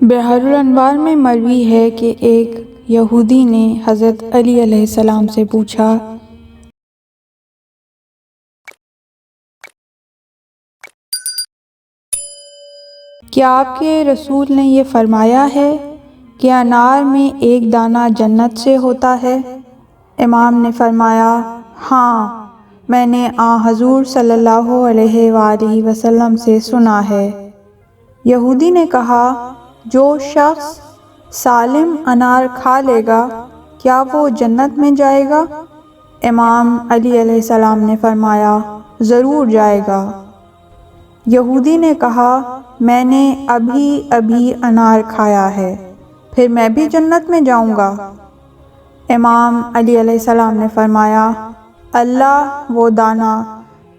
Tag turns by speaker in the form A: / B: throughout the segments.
A: بحر الانوار میں مروی ہے کہ ایک یہودی نے حضرت علی علیہ السلام سے پوچھا کیا آپ کے رسول نے یہ فرمایا ہے کہ انار میں ایک دانہ جنت سے ہوتا ہے؟ امام نے فرمایا ہاں، میں نے حضور صلی اللہ علیہ وآلہ وسلم سے سنا ہے۔ یہودی نے کہا جو شخص سالم انار کھا لے گا کیا وہ جنت میں جائے گا؟ امام علی علیہ السلام نے فرمایا ضرور جائے گا۔ یہودی نے کہا میں نے ابھی انار کھایا ہے، پھر میں بھی جنت میں جاؤں گا؟ امام علی علیہ السلام نے فرمایا اللہ وہ دانہ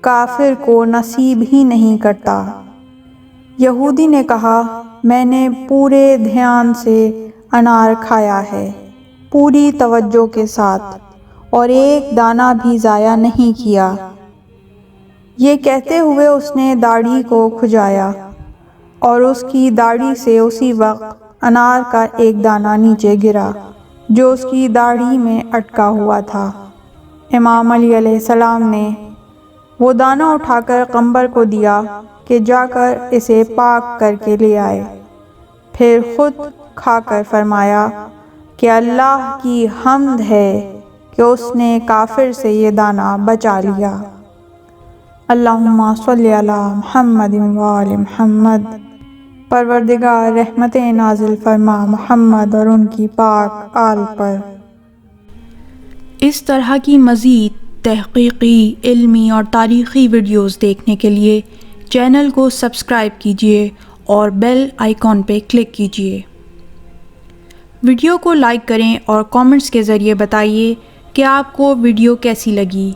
A: کافر کو نصیب ہی نہیں کرتا۔ یہودی نے کہا میں نے پورے دھیان سے انار کھایا ہے، پوری توجہ کے ساتھ، اور ایک دانہ بھی ضائع نہیں کیا۔ یہ کہتے ہوئے اس نے داڑھی کو کھجایا اور اس کی داڑھی سے اسی وقت انار کا ایک دانہ نیچے گرا جو اس کی داڑھی میں اٹکا ہوا تھا۔ امام علی علیہ السلام نے وہ دانہ اٹھا کر قمبر کو دیا کہ جا کر اسے پاک کر کے لے آئے، پھر خود کھا کر فرمایا کہ اللہ کی حمد ہے کہ اس نے کافر سے یہ دانہ بچا لیا۔ اللہم صلی علی محمد وآل محمد۔ پروردگار رحمتیں نازل فرما محمد اور ان کی پاک آل پر۔
B: اس طرح کی مزید تحقیقی، علمی اور تاریخی ویڈیوز دیکھنے کے لیے چینل کو سبسکرائب کیجیے اور بیل آئیکن پہ کلک کیجیے۔ ویڈیو کو لائک کریں اور کامنٹس کے ذریعے بتائیے کہ آپ کو ویڈیو کیسی لگی۔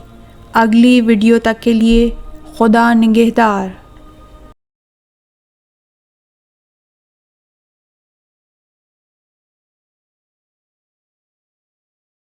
B: اگلی ویڈیو تک کے لیے خدا نگہدار۔